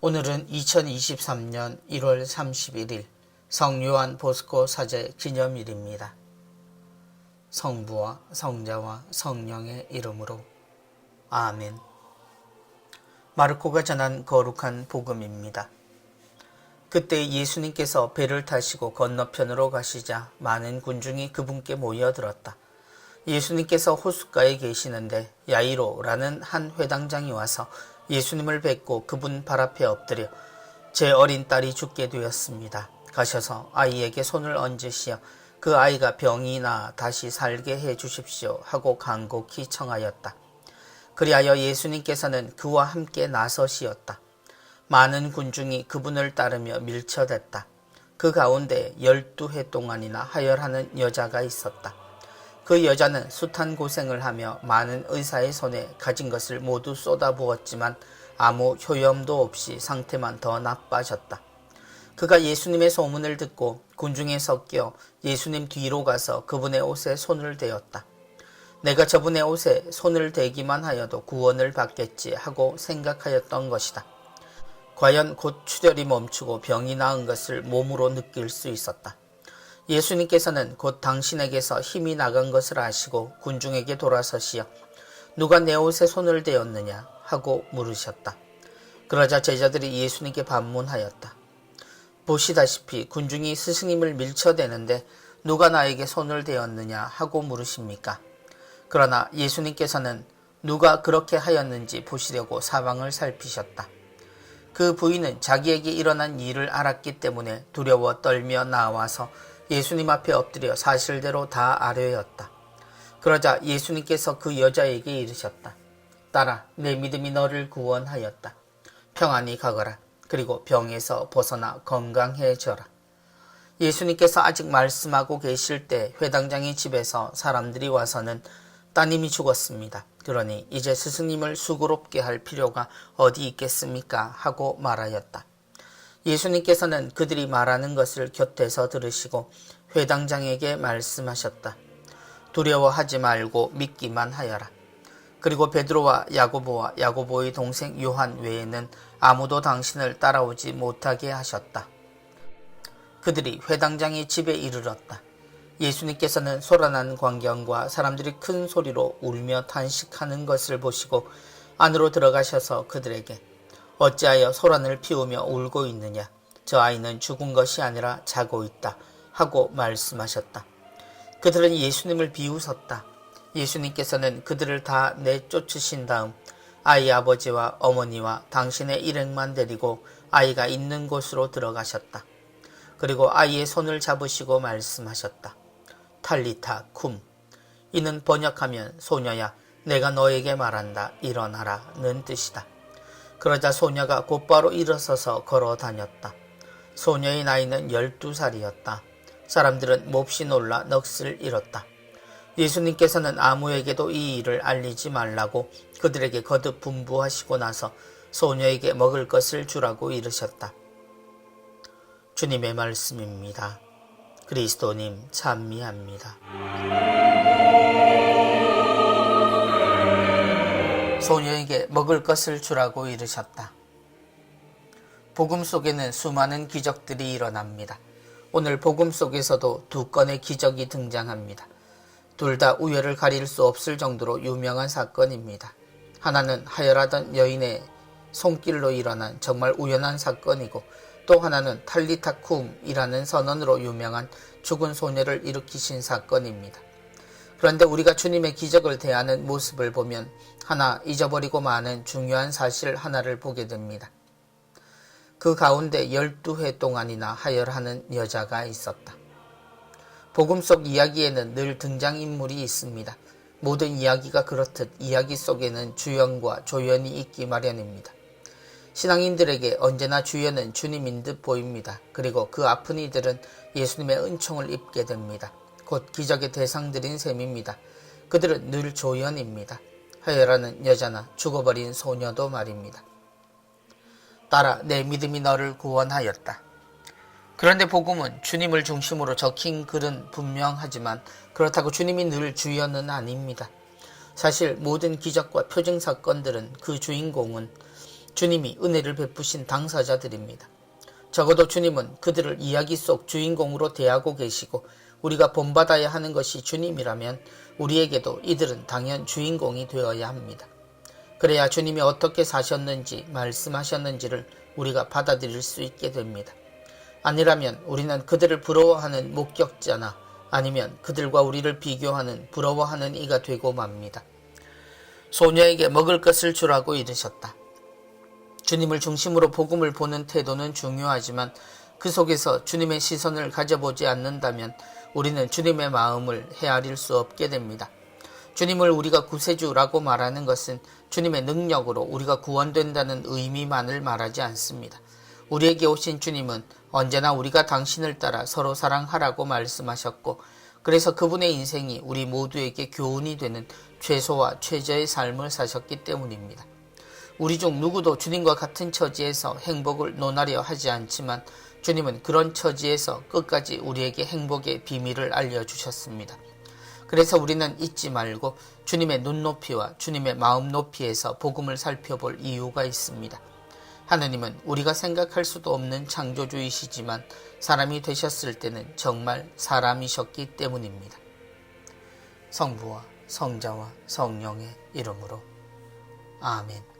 오늘은 2023년 1월 31일 성요한 보스코 사제 기념일입니다. 성부와 성자와 성령의 이름으로 아멘. 마르코가 전한 거룩한 복음입니다. 그때 예수님께서 배를 타시고 건너편으로 가시자 많은 군중이 그분께 모여들었다. 예수님께서 호숫가에 계시는데 야이로라는 한 회당장이 와서 예수님을 뵙고 그분 발 앞에 엎드려 제 어린 딸이 죽게 되었습니다. 가셔서 아이에게 손을 얹으시어 그 아이가 병이 나 다시 살게 해 주십시오 하고 간곡히 청하였다. 그리하여 예수님께서는 그와 함께 나서시었다. 많은 군중이 그분을 따르며 밀쳐댔다. 그 가운데 12해 동안이나 하혈하는 여자가 있었다. 그 여자는 숱한 고생을 하며 많은 의사의 손에 가진 것을 모두 쏟아부었지만 아무 효염도 없이 상태만 더 나빠졌다. 그가 예수님의 소문을 듣고 군중에 섞여 예수님 뒤로 가서 그분의 옷에 손을 대었다. 내가 저분의 옷에 손을 대기만 하여도 구원을 받겠지 하고 생각하였던 것이다. 과연 곧 출혈이 멈추고 병이 나은 것을 몸으로 느낄 수 있었다. 예수님께서는 곧 당신에게서 힘이 나간 것을 아시고 군중에게 돌아서시어 누가 내 옷에 손을 대었느냐 하고 물으셨다. 그러자 제자들이 예수님께 반문하였다. 보시다시피 군중이 스승님을 밀쳐대는데 누가 나에게 손을 대었느냐 하고 물으십니까? 그러나 예수님께서는 누가 그렇게 하였는지 보시려고 사방을 살피셨다. 그 부인은 자기에게 일어난 일을 알았기 때문에 두려워 떨며 나와서 예수님 앞에 엎드려 사실대로 다 아뢰었다. 그러자 예수님께서 그 여자에게 이르셨다. 딸아, 내 믿음이 너를 구원하였다. 평안히 가거라. 그리고 병에서 벗어나 건강해져라. 예수님께서 아직 말씀하고 계실 때 회당장의 집에서 사람들이 와서는 따님이 죽었습니다. 그러니 이제 스승님을 수고롭게 할 필요가 어디 있겠습니까? 하고 말하였다. 예수님께서는 그들이 말하는 것을 곁에서 들으시고 회당장에게 말씀하셨다. 두려워하지 말고 믿기만 하여라. 그리고 베드로와 야고보와 야고보의 동생 요한 외에는 아무도 당신을 따라오지 못하게 하셨다. 그들이 회당장의 집에 이르렀다. 예수님께서는 소란한 광경과 사람들이 큰 소리로 울며 탄식하는 것을 보시고 안으로 들어가셔서 그들에게 어찌하여 소란을 피우며 울고 있느냐? 저 아이는 죽은 것이 아니라 자고 있다 하고 말씀하셨다. 그들은 예수님을 비웃었다. 예수님께서는 그들을 다 내쫓으신 다음 아이 아버지와 어머니와 당신의 일행만 데리고 아이가 있는 곳으로 들어가셨다. 그리고 아이의 손을 잡으시고 말씀하셨다. 탈리타 쿰. 이는 번역하면 소녀야 내가 너에게 말한다 일어나라는 뜻이다. 그러자 소녀가 곧바로 일어서서 걸어 다녔다. 소녀의 나이는 12살이었다. 사람들은 몹시 놀라 넋을 잃었다. 예수님께서는 아무에게도 이 일을 알리지 말라고 그들에게 거듭 분부하시고 나서 소녀에게 먹을 것을 주라고 이르셨다. 주님의 말씀입니다. 그리스도님 찬미합니다. 소녀에게 먹을 것을 주라고 이르셨다. 복음 속에는 수많은 기적들이 일어납니다. 오늘 복음 속에서도 두 건의 기적이 등장합니다. 둘 다 우열을 가릴 수 없을 정도로 유명한 사건입니다. 하나는 하혈하던 여인의 손길로 일어난 정말 우연한 사건이고 또 하나는 탈리타 쿰이라는 선언으로 유명한 죽은 소녀를 일으키신 사건입니다. 그런데 우리가 주님의 기적을 대하는 모습을 보면 하나 잊어버리고 많은 중요한 사실 하나를 보게 됩니다. 그 가운데 12해 동안이나 하혈하는 여자가 있었다. 복음 속 이야기에는 늘 등장인물이 있습니다. 모든 이야기가 그렇듯 이야기 속에는 주연과 조연이 있기 마련입니다. 신앙인들에게 언제나 주연은 주님인 듯 보입니다. 그리고 그 아픈 이들은 예수님의 은총을 입게 됩니다. 곧 기적의 대상들인 셈입니다. 그들은 늘 조연입니다. 하혈하는 여자나 죽어버린 소녀도 말입니다. 딸아, 내 믿음이 너를 구원하였다. 그런데 복음은 주님을 중심으로 적힌 글은 분명하지만 그렇다고 주님이 늘 주연은 아닙니다. 사실 모든 기적과 표징 사건들은 그 주인공은 주님이 은혜를 베푸신 당사자들입니다. 적어도 주님은 그들을 이야기 속 주인공으로 대하고 계시고 우리가 본받아야 하는 것이 주님이라면 우리에게도 이들은 당연 주인공이 되어야 합니다. 그래야 주님이 어떻게 사셨는지 말씀하셨는지를 우리가 받아들일 수 있게 됩니다. 아니라면 우리는 그들을 부러워하는 목격자나 아니면 그들과 우리를 비교하는 부러워하는 이가 되고 맙니다. 소녀에게 먹을 것을 주라고 이르셨다. 주님을 중심으로 복음을 보는 태도는 중요하지만 그 속에서 주님의 시선을 가져보지 않는다면 우리는 주님의 마음을 헤아릴 수 없게 됩니다. 주님을 우리가 구세주라고 말하는 것은 주님의 능력으로 우리가 구원된다는 의미만을 말하지 않습니다. 우리에게 오신 주님은 언제나 우리가 당신을 따라 서로 사랑하라고 말씀하셨고 그래서 그분의 인생이 우리 모두에게 교훈이 되는 최소와 최저의 삶을 사셨기 때문입니다. 우리 중 누구도 주님과 같은 처지에서 행복을 논하려 하지 않지만 주님은 그런 처지에서 끝까지 우리에게 행복의 비밀을 알려주셨습니다. 그래서 우리는 잊지 말고 주님의 눈높이와 주님의 마음 높이에서 복음을 살펴볼 이유가 있습니다. 하느님은 우리가 생각할 수도 없는 창조주이시지만 사람이 되셨을 때는 정말 사람이셨기 때문입니다. 성부와 성자와 성령의 이름으로 아멘.